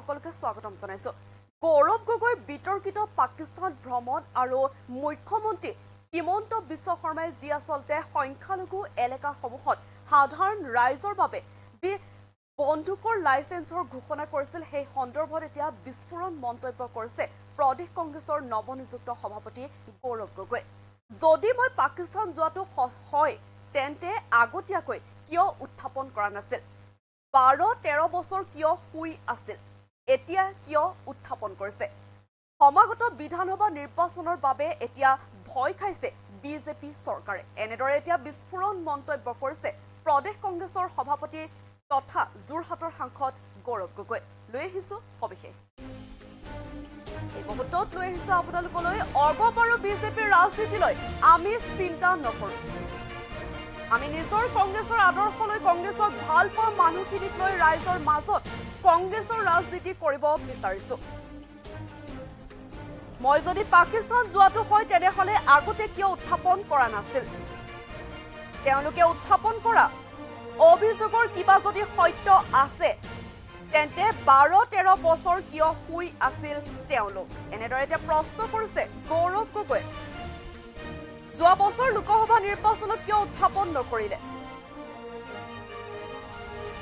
সকলোকে স্বাগতম জনাইছো। গৌৰৱ গগৈৰ বিতৰ্কিত পাকিস্তান ভ্ৰমণ আৰু মুখ্যমন্ত্ৰী হিমন্ত বিশ্ব শৰ্মাই যি আচলতে সংখ্যালঘু এলেকাসমূহত সাধাৰণ ৰাইজৰ বাবে যি বন্দুকৰ লাইচেন্সৰ ঘোষণা কৰিছিল সেই সন্দৰ্ভত এতিয়া বিস্ফোৰণ মন্তব্য কৰিছে প্ৰদেশ কংগ্ৰেছৰ নৱনিযুক্ত সভাপতি গৌৰৱ গগৈ। যদি মই পাকিস্তান যোৱাটো হয় তেন্তে আগতীয়াকৈ কিয় উত্থাপন কৰা নাছিল? 12-13 বছৰ কিয় শুই আছিল? এতিয়া কিয় উত্থাপন কৰিছে? সমাগত বিধানসভা নিৰ্বাচনৰ বাবে এতিয়া ভয় খাইছে বিজেপি চৰকাৰে। এনেদৰে এতিয়া বিস্ফোৰণ মন্তব্য কৰিছে প্ৰদেশ কংগ্ৰেছৰ সভাপতি তথা যোৰহাটৰ সাংসদ গৌৰৱ গগৈ। লৈ আহিছো সবিশেষ। এই মুহূৰ্তত লৈ আহিছো আপোনালোকলৈ অগপ আৰু বিজেপিৰ ৰাজনীতিলৈ আমি চিন্তা নকৰোঁ। আমি নিজৰ কংগ্ৰেছৰ আদৰ্শলৈ কংগ্ৰেছক ভাল পোৱা মানুহখিনিক লৈ ৰাইজৰ মাজত কংগ্ৰেছৰ ৰাজনীতি কৰিব বিচাৰিছো। মই যদি পাকিস্তান যোৱাটো হয় তেনেহলে আগতে কিয় উত্থাপন কৰা নাছিল? তেওঁলোকে উত্থাপন কৰা অভিযোগৰ কিবা যদি সত্য আছে তেন্তে 12-13 বছৰ কিয় শুই আছিল তেওঁলোক? এনেদৰে এতিয়া প্ৰশ্ন কৰিছে গৌৰৱ গগৈ। যোৱা বছৰ লোকসভা নিৰ্বাচনত কিয় উত্থাপন নকৰিলে?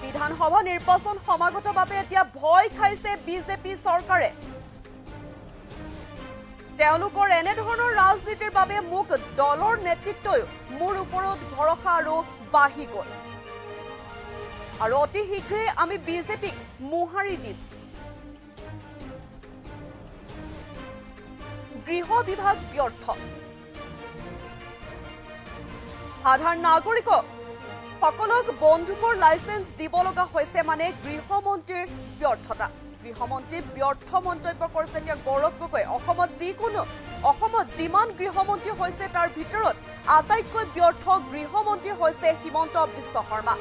বিধানসভা নিৰ্বাচন সমাগত বাবে এতিয়া ভয় খাইছে বিজেপি চৰকাৰে। তেওঁলোকৰ এনেধৰণৰ ৰাজনীতিৰ বাবে মোক দলৰ নেতৃত্বই মোৰ ওপৰত ভৰসা আৰু বাঢ়ি গ'ল আৰু অতি শীঘ্ৰেই আমি বিজেপিক মোহাৰি দিম। গৃহ বিভাগ ব্যৰ্থ। সাধাৰণ নাগৰিকক সকলক বন্দুকৰ লাইচেন্স দিব লগা হৈছে মানে গৃহমন্ত্ৰীৰ ব্যৰ্থতা। গৃহমন্ত্ৰী ব্যৰ্থ মন্তব্য কৰিছে এতিয়া গৌৰৱ গগৈ। অসমত যিমান গৃহমন্ত্ৰী হৈছে তাৰ ভিতৰত আটাইতকৈ ব্যৰ্থ গৃহমন্ত্ৰী হৈছে হিমন্ত বিশ্ব শৰ্মা।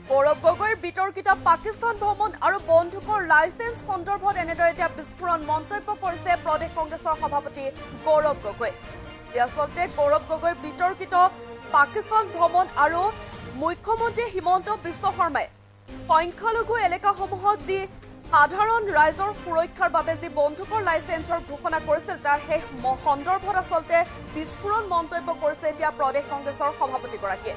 গৌৰৱ গগৈৰ বিতৰ্কিত পাকিস্তান ভ্ৰমণ আৰু বন্দুকৰ লাইচেন্স সন্দৰ্ভত এনেদৰে এতিয়া বিস্ফোৰণ মন্তব্য কৰিছে প্ৰদেশ কংগ্ৰেছৰ সভাপতি গৌৰৱ গগৈ। আচলতে গৌৰৱ গগৈৰ বিতৰ্কিত পাকিস্তান ভ্ৰমণ আৰু মুখ্যমন্ত্ৰী হিমন্ত বিশ্ব শৰ্মাই সংখ্যালঘু এলেকাসমূহত যি সাধাৰণ ৰাইজৰ সুৰক্ষাৰ বাবে যি বন্দুকৰ লাইচেন্সৰ ঘোষণা কৰিছিল তাৰ সেই সন্দৰ্ভত আচলতে বিস্ফোৰণ মন্তব্য কৰিছে এতিয়া প্ৰদেশ কংগ্ৰেছৰ সভাপতিগৰাকীয়ে।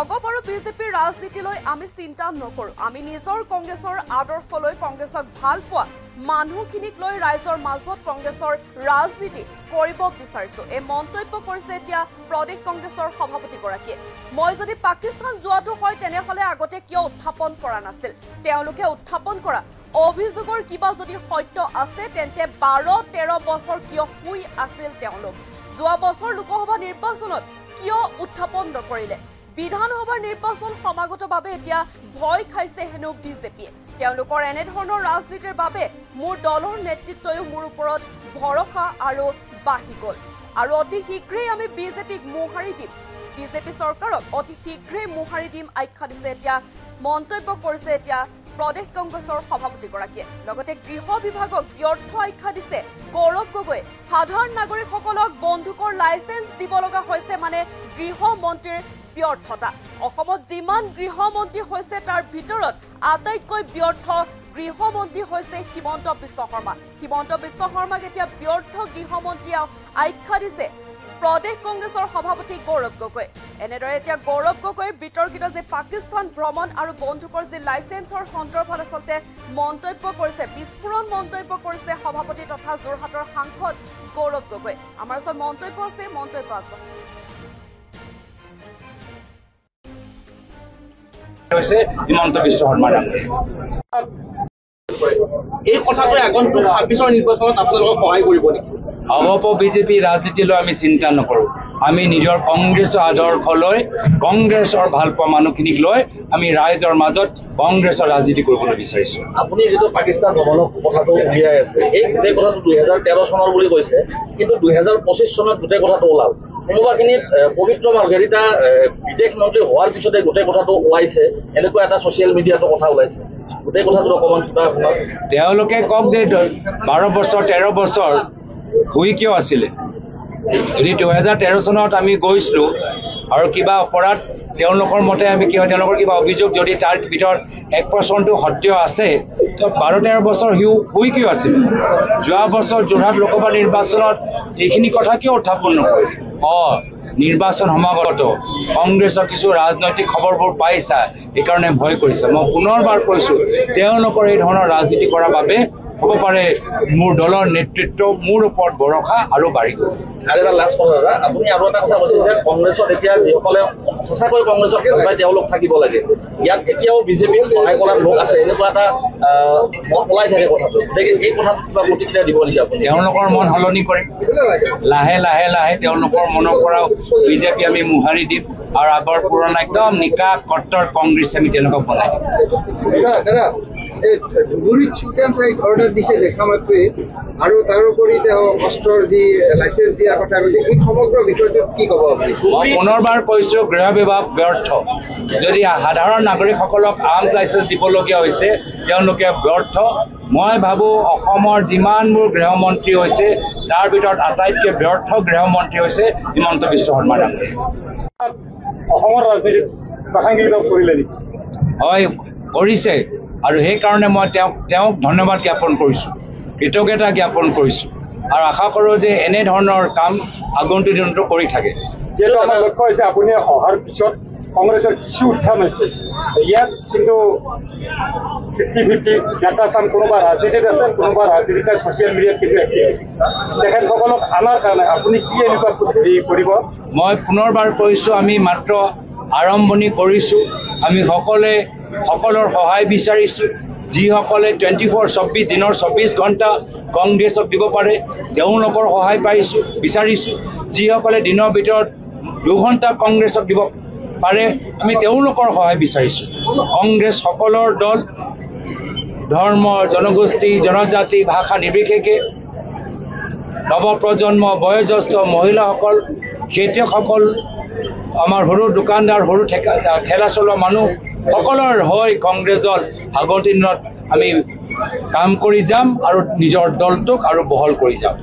অগপ আৰু বিজেপিৰ ৰাজনীতিলৈ আমি চিন্তা নকৰোঁ। আমি নিজৰ কংগ্ৰেছৰ আদৰ্শলৈ কংগ্ৰেছক ভাল পোৱা মানুহখিনিক লৈ ৰাইজৰ মাজত কংগ্ৰেছৰ ৰাজনীতি কৰিব বিচাৰিছো। এই মন্তব্য কৰিছে এতিয়া প্ৰদেশ কংগ্ৰেছৰ সভাপতিগৰাকীয়ে। মই যদি পাকিস্তান যোৱাটো হয় তেনেহলে আগতে কিয় উত্থাপন কৰা নাছিল? তেওঁলোকে উত্থাপন কৰা অভিযোগৰ কিবা যদি সত্য আছে তেন্তে 12-13 বছৰ কিয় শুই আছিল তেওঁলোক? যোৱা বছৰ লোকসভা নিৰ্বাচনত কিয় উত্থাপন নকৰিলে? বিধানসভাৰ নিৰ্বাচন সমাগত বাবে এতিয়া ভয় খাইছে হেনো বিজেপিয়ে। তেওঁলোকৰ এনেধৰণৰ ৰাজনীতিৰ বাবে মোৰ দলৰ নেতৃত্বই মোৰ ওপৰত ভৰসা আৰু বাঢ়ি গ'ল আৰু অতি শীঘ্ৰেই আমি বিজেপিক মোহাৰি দিম। বিজেপি চৰকাৰক অতি শীঘ্ৰেই মোহাৰি দিম আখ্যা দিছে এতিয়া মন্তব্য কৰিছে এতিয়া প্ৰদেশ কংগ্ৰেছৰ সভাপতিগৰাকীয়ে। লগতে গৃহ বিভাগক ব্যৰ্থ আখ্যা দিছে গৌৰৱ গগৈ। সাধাৰণ নাগৰিকসকলক বন্দুকৰ লাইচেন্স দিব লগা হৈছে মানে গৃহমন্ত্ৰীৰ ব্যৰ্থতা। অসমত যিমান গৃহমন্ত্ৰী হৈছে তাৰ ভিতৰত আটাইতকৈ ব্যৰ্থ গৃহমন্ত্ৰী হৈছে হিমন্ত বিশ্ব শৰ্মা। হিমন্ত বিশ্ব শৰ্মাক এতিয়া ব্যৰ্থ গৃহমন্ত্ৰী আখ্যা দিছে প্ৰদেশ কংগ্ৰেছৰ সভাপতি গৌৰৱ গগৈ। এনেদৰে এতিয়া গৌৰৱ গগৈৰ বিতৰ্কিত যে পাকিস্তান ভ্ৰমণ আৰু বন্দুকৰ যি লাইচেন্সৰ সন্দৰ্ভত আচলতে মন্তব্য কৰিছে, বিস্ফোৰণ মন্তব্য কৰিছে সভাপতি তথা যোৰহাটৰ সাংসদ গৌৰৱ গগৈ। আমাৰ ওচৰত মন্তব্য আছে, মন্তব্য আগবঢ়াইছে হিমন্ত বিশ্ব শৰ্মাৰ। এই কথাটোৱে আগন্তুক 26ৰ নিৰ্বাচনত আপোনালোকক সহায় কৰিব নেকি? অগপ বিজেপি ৰাজনীতিলৈ আমি চিন্তা নকৰোঁ। আমি নিজৰ কংগ্ৰেছৰ আদৰ্শলৈ কংগ্ৰেছৰ ভাল পোৱা মানুহখিনিক লৈ আমি ৰাইজৰ মাজত কংগ্ৰেছৰ ৰাজনীতি কৰিবলৈ বিচাৰিছোঁ। আপুনি যিটো পাকিস্তান ভ্ৰমণৰ কথাটো উলিয়াই আছে, এই গোটেই কথাটো 2013 চনৰ বুলি কৈছে, কিন্তু 2025 চনত গোটেই কথাটো ওলাল। কোনোবাখিনিত পবিত্ৰ মাৰ্ঘেৰিটা বিদেশ মন্ত্ৰী হোৱাৰ পিছতে গোটেই কথাটো ওলাইছে, এনেকুৱা এটা ছচিয়েল মিডিয়াতো কথা ওলাইছে। গোটেই কথাটো অকণমান কিবা তেওঁলোকে কওক যে 12 বছৰ 13 বছৰ শুই কিয় আছিলে? যদি 2013 চনত আমি গৈছিলোঁ আৰু কিবা অপৰাধ তেওঁলোকৰ মতে আমি কি হয় তেওঁলোকৰ কিবা অভিযোগ যদি তাৰ ভিতৰত 1% সত্য আছে তো 12-13 বছৰ শুই কিয় আছিল যোৱা বছৰ যোৰহাট লোকসভা নিৰ্বাচনত এইখিনি কথা কিয় উত্থাপন নকৰিলে নিৰ্বাচন সমাগত কংগ্ৰেছৰ কিছু ৰাজনৈতিক খবৰবোৰ পাইছা এইকাৰণে ভয় কৰিছে মই পুনৰবাৰ কৈছো তেওঁলোকৰ এই ধৰণৰ ৰাজনীতি কৰাৰ বাবে হ'ব পাৰে মোৰ দলৰ নেতৃত্ব মোৰ ওপৰত ভৰসা আৰু বাঢ়ি গ'ল আৰু এটা লাষ্ট কথা দাদা আপুনি আৰু এটা কথা কৈছে যে কংগ্ৰেছত এতিয়া যিসকলে সঁচাকৈ কংগ্ৰেছক ভাল পায় তেওঁলোক থাকিব লাগে ইয়াত এতিয়াও বিজেপিক সহায় কৰা লোক আছে এনেকুৱা এটা ওলাই থাকে কথাটো এই কথাটো কিবা প্ৰতিক্ৰিয়া দিব নেকি আপুনি তেওঁলোকৰ মন সলনি কৰিম লাহে লাহে লাহে তেওঁলোকৰ মনৰ পৰা বিজেপি আমি মোহাৰি দিম আৰু আগৰ পুৰণা একদম নিকা কট্টৰ কংগ্ৰেছ আমি তেওঁলোকক বনাই দিম ধুবুৰীত শ্বুট চাই অৰ্ডাৰ দিছে দেখা মাত্ৰই আৰু তাৰোপৰি তেওঁ অস্ত্ৰৰ যি লাইচেঞ্চ দিয়াৰ কথা কৈছে এই সমগ্ৰ বিষয়টোত কি ক'ব আপুনি মই পুনৰবাৰ কৈছো গৃহ বিভাগ ব্যৰ্থ যদি সাধাৰণ নাগৰিকসকলক আৰ্মছ লাইচেঞ্চ দিবলগীয়া হৈছে তেওঁলোকে ব্যৰ্থ মই ভাবো অসমৰ যিমানবোৰ গৃহমন্ত্ৰী হৈছে তাৰ ভিতৰত আটাইতকৈ ব্যৰ্থ গৃহমন্ত্ৰী হৈছে হিমন্ত বিশ্ব শৰ্মা ডাঙৰীয়া অসমৰ ৰাজনীতিত প্ৰাসংগিকতা কৰিলে নেকি হয় কৰিছে আৰু সেইকাৰণে মই তেওঁক ধন্যবাদ জ্ঞাপন কৰিছোঁ কৃতজ্ঞতা জ্ঞাপন কৰিছোঁ আৰু আশা কৰোঁ যে এনেধৰণৰ কাম আগন্তুক দিনতো কৰি থাকে যিহেতু আমাৰ লক্ষ্য হৈছে আপুনি অহাৰ পিছত কংগ্ৰেছৰ কিছু উত্থান হৈছে ইয়াত কিন্তু 50-50 ডাটা চাম কোনোবা ৰাজনীতিত আছে কোনোবা ৰাজনীতিত ছ'চিয়েল মিডিয়াত কিন্তু এক্টিভ তেখেতসকলক আনাৰ কাৰণে আপুনি কি এনেকুৱা কৰিব মই পুনৰবাৰ কৈছোঁ আমি মাত্ৰ আৰম্ভণি কৰিছোঁ আমি সকলৰ সহায় বিচাৰিছোঁ যিসকলে 24 দিনৰ 24 ঘণ্টা কংগ্ৰেছক দিব পাৰে তেওঁলোকৰ সহায় বিচাৰিছোঁ যিসকলে দিনৰ ভিতৰত 2 ঘণ্টা কংগ্ৰেছক দিব পাৰে আমি তেওঁলোকৰ সহায় বিচাৰিছোঁ কংগ্ৰেছ সকলৰ দল ধৰ্ম জনগোষ্ঠী জনজাতি ভাষা নিৰ্বিশেষে নৱপ্ৰজন্ম বয়োজ্যেষ্ঠ মহিলাসকল খেতিয়কসকল আমাৰ সৰু দোকানদাৰ সৰু ঠেলা চলোৱা মানুহ সকলৰ হৈ কংগ্ৰেছ দল আগন্তুক দিনত আমি কাম কৰি যাম আৰু নিজৰ দলটোক আৰু বহল কৰি যাম